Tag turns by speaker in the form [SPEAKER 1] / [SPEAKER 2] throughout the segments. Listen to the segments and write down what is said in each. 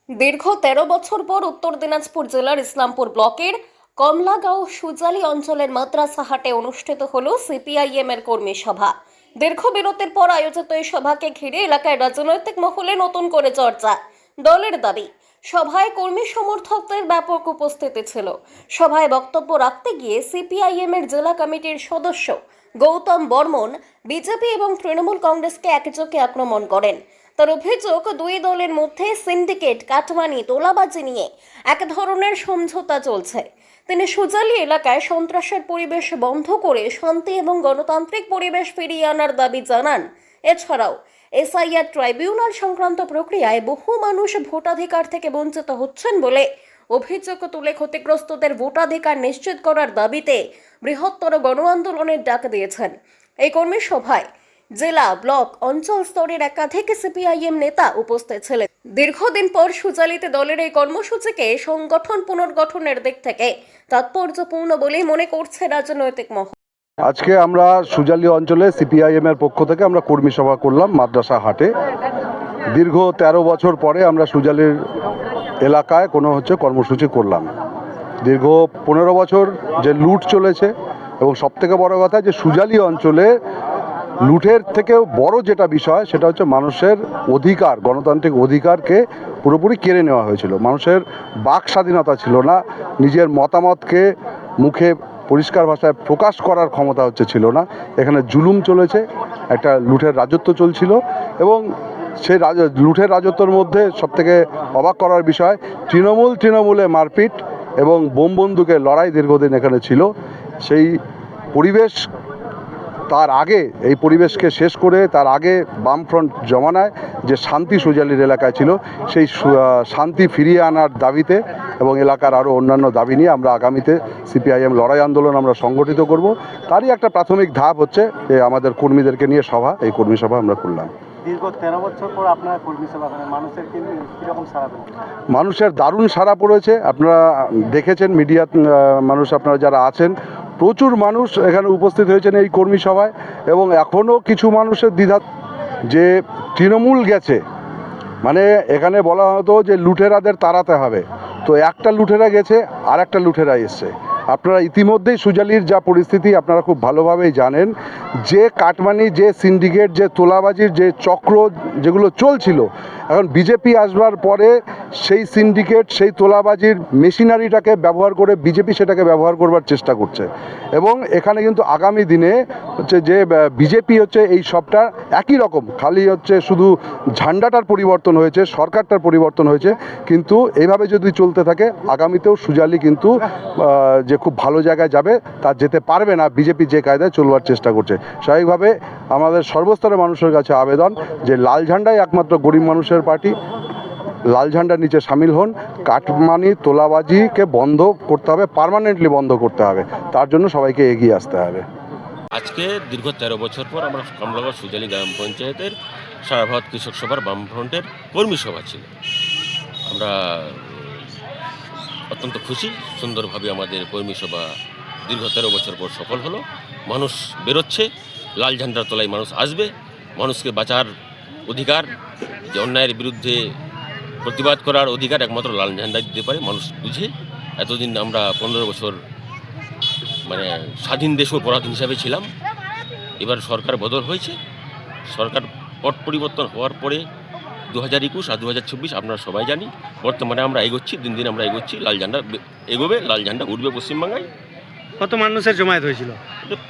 [SPEAKER 1] দীর্ঘ ১৩ বছর পর উত্তর দিনাজপুর জেলার ইসলামপুর ব্লকের কমলাগাঁও সুজালি অঞ্চলের মাদ্রাসা হাটে অনুষ্ঠিত হল সিপিআইএম এর কর্মী সভা। দীর্ঘ বিরতির পর আয়োজিত এই সভাকে ঘিরে এলাকায় রাজনৈতিক মহলে নতুন করে চর্চা। দলের দাবি, সভায় কর্মী সমর্থকদের ব্যাপক উপস্থিতি ছিল। সভায় বক্তব্য রাখতে গিয়ে সিপিআইএম এর জেলা কমিটির সদস্য গৌতম বর্মন বিজেপি এবং তৃণমূল কংগ্রেসকে একযোগে আক্রমণ করেন। তার অভিযোগ, দুই দলের মধ্যে সিন্ডিকেট, কাটমানি, তোলাবাজি নিয়ে এক ধরনের সমঝোতা চলছে। তিনি সুজালি এলাকায় সন্ত্রাসের পরিবেশ বন্ধ করে শান্তি এবং গণতান্ত্রিক পরিবেশ ফিরিয়ে আনার দাবি জানান। এছাড়াও এসআইআর ট্রাইব্যুনাল সংক্রান্ত প্রক্রিয়ায় বহু মানুষ ভোটাধিকার থেকে বঞ্চিত হচ্ছেন বলে অভিযোগ তুলে ক্ষতিগ্রস্তদের ভোটাধিকার নিশ্চিত করার দাবিতে বৃহত্তর গণ আন্দোলনের ডাক দিয়েছেন। এই কর্মী সভায় জেলা, ব্লক, অঞ্চল স্তরের একাধিক সিপিআইএম নেতা উপস্থিত ছিলেন। দীর্ঘদিন পর সুজালিতে দলের এই কর্মসূচিকে সংগঠন পুনর্গঠনের দিক থেকে তাৎপর্যপূর্ণ বলেই মনে করছে রাজনৈতিক মহল।
[SPEAKER 2] আজকে আমরা সুজালি অঞ্চলে সিপিআইএম এর পক্ষ থেকে আমরা কর্মী সভা করলাম মাদ্রাসা হাটে। দীর্ঘ ১৩ বছর পরে আমরা সুজালির এলাকায় কর্মসূচি করলাম। দীর্ঘ ১৫ বছর যে লুট চলেছে, এবং সবথেকে বড় কথা যে সুজালি অঞ্চলে লুটের থেকেও বড় যেটা বিষয় সেটা হচ্ছে মানুষের অধিকার, গণতান্ত্রিক অধিকারকে পুরোপুরি কেড়ে নেওয়া হয়েছিল। মানুষের বাক স্বাধীনতা ছিল না, নিজের মতামতকে মুখে পরিষ্কার ভাষায় প্রকাশ করার ক্ষমতা ছিল না। এখানে জুলুম চলেছে, একটা লুটের রাজত্ব চলছিল, এবং সেই লুটের রাজত্বর মধ্যে সবথেকে অবাক করার বিষয় তৃণমূলে মারপিট এবং বোম বন্দুকের লড়াই দীর্ঘদিন এখানে ছিল। সেই পরিবেশ তার আগে এই পরিবেশকে শেষ করে তার আগে বামফ্রন্ট জমানায় যে শান্তি সুজালির এলাকায় ছিল, সেই শান্তি ফিরিয়ে আনার দাবিতে এবং এলাকার আরও অন্যান্য দাবি নিয়ে আমরা আগামীতে সিপিআইএম লড়াই আন্দোলন আমরা সংগঠিত করব। তারই একটা প্রাথমিক ধাপ হচ্ছে আমাদের কর্মীদেরকে নিয়ে সভা, এই কর্মী সভা আমরা করলাম।
[SPEAKER 3] দীর্ঘ ১৩ বছর পর আপনারা কর্মী সভা করেন, মানুষের কীরকম সাড়া পেলেন?
[SPEAKER 2] মানুষের দারুণ সাড়া পড়েছে। আপনারা দেখেছেন, মিডিয়া মানুষ আপনারা যারা আছেন, প্রচুর মানুষ এখানে উপস্থিত হয়েছেন এই কর্মী সভায়। এবং এখনও কিছু মানুষের দ্বিধা যে তৃণমূল গেছে, মানে এখানে বলা হতো যে লুটেরাদের তাড়াতে হবে, তো একটা লুটেরা গেছে আর একটা লুটেরা এসছে। আপনারা ইতিমধ্যেই সুজালির যা পরিস্থিতি আপনারা খুব ভালোভাবেই জানেন, যে কাটমানি, যে সিন্ডিকেট, যে তোলাবাজির যে চক্র যেগুলো চলছিল, এখন বিজেপি আসবার পরে সেই সিন্ডিকেট, সেই তোলাবাজির মেশিনারিটাকে ব্যবহার করে বিজেপি সেটাকে ব্যবহার করবার চেষ্টা করছে। এবং এখানে কিন্তু আগামী দিনে যে বিজেপি এই সবটা একই রকম, খালি শুধু ঝান্ডাটার পরিবর্তন হয়েছে, সরকারটার পরিবর্তন হয়েছে, কিন্তু এইভাবে যদি চলতে থাকে আগামীতেও সুজালি কিন্তু যে খুব ভালো জায়গায় যাবে তা যেতে পারবে না। বিজেপি যে কায়দায় চলবার চেষ্টা করছে, স্বাভাবিকভাবে আমাদের সর্বস্তরের মানুষের কাছে আবেদন যে লাল ঝান্ডাই একমাত্র গরিব মানুষের পার্টি, লাল ঝান্ডার নিচে সামিল হন। কাটমানি, তোলাবাজিকে বন্ধ করতে হবে, পার্মানেন্টলি বন্ধ করতে হবে, তার জন্য সবাইকে এগিয়ে আসতে হবে।
[SPEAKER 4] আজকে দীর্ঘ ১৩ বছর পর আমরা কমলাগাঁও সুজালি গ্রাম পঞ্চায়েতের সারা ভারত কৃষক সভার বামফ্রন্টের কর্মী সভা ছিল। আমরা অত্যন্ত খুশি, সুন্দরভাবে আমাদের কর্মী সভা দীর্ঘ ১৩ বছর পর সফল হলো। মানুষ বেরোচ্ছে, লাল ঝান্ডার তলায় মানুষ আসবে। মানুষকে বাঁচার অধিকার, যে অন্যায়ের বিরুদ্ধে প্রতিবাদ করার অধিকার একমাত্র লাল ঝান্ডা দিতে পারে। মানুষ বুঝে, এতদিন আমরা ১৫ বছর স্বাধীন দেশ ও পরাধীন হিসাবে ছিলাম। এবার সরকার বদল হয়েছে, সরকার পট পরিবর্তন হওয়ার পরে ২০২১ আর ২০২৬ আপনারা সবাই জানি। বর্তমানে আমরা এগোচ্ছি, দিন দিন আমরা এগোচ্ছি, লাল ঝান্ডা এগোবে, লাল ঝান্ডা উঠবে পশ্চিমবাংলায়।
[SPEAKER 3] কত মানুষের জমায়েত হয়েছিল?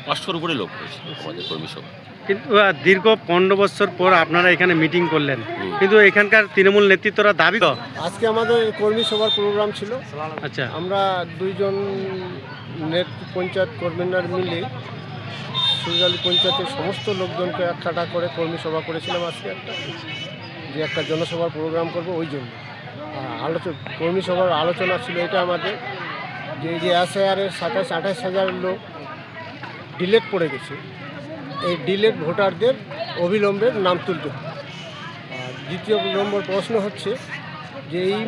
[SPEAKER 4] ৫০০-র উপরে লোক হয়েছে আমাদের কর্মী সভা।
[SPEAKER 3] কিন্তু দীর্ঘ ১৫ বছর পর আপনারা এখানে মিটিং করলেন, কিন্তু এখানকার তৃণমূল নেতৃত্বরা দাবি
[SPEAKER 5] আজকে আমাদের কর্মী সভার প্রোগ্রাম ছিল।
[SPEAKER 3] আচ্ছা,
[SPEAKER 5] আমরা দুইজন পঞ্চায়েত কর্মীরা মিলে সুজালি পঞ্চায়েতের সমস্ত লোকজনকে একঠাটা করে কর্মী সভা করেছিলাম আজকে, একটা জনসভার প্রোগ্রাম করব। ওই জন্য কর্মী সভার আলোচনা ছিল এটা আমাদের, যে এসআইআরের ২৭-২৮ হাজার লোক ডিলেট পড়ে গেছে, এই ডিলেট ভোটারদের অবিলম্বে নাম তুলতে হবে। আর দ্বিতীয় নম্বর প্রশ্ন হচ্ছে যে এই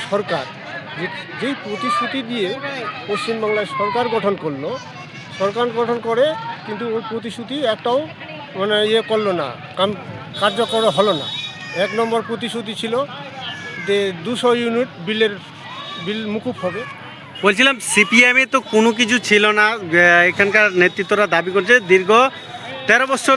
[SPEAKER 5] সরকার যেই প্রতিশ্রুতি দিয়ে পশ্চিমবাংলায় সরকার গঠন করলো, সরকার গঠন করে কিন্তু ওই প্রতিশ্রুতি একটাও করলো না, কার্যকর হলো না। এক নম্বর প্রতিশ্রুতি ছিল মধ্যে 200 ইউনিট বিল মুকুব হবে।
[SPEAKER 3] বলছিলাম সিপিএমে তো কোনো কিছু ছিল না, এখানকার নেতৃত্বরা দাবি করছে দীর্ঘ 13 বছর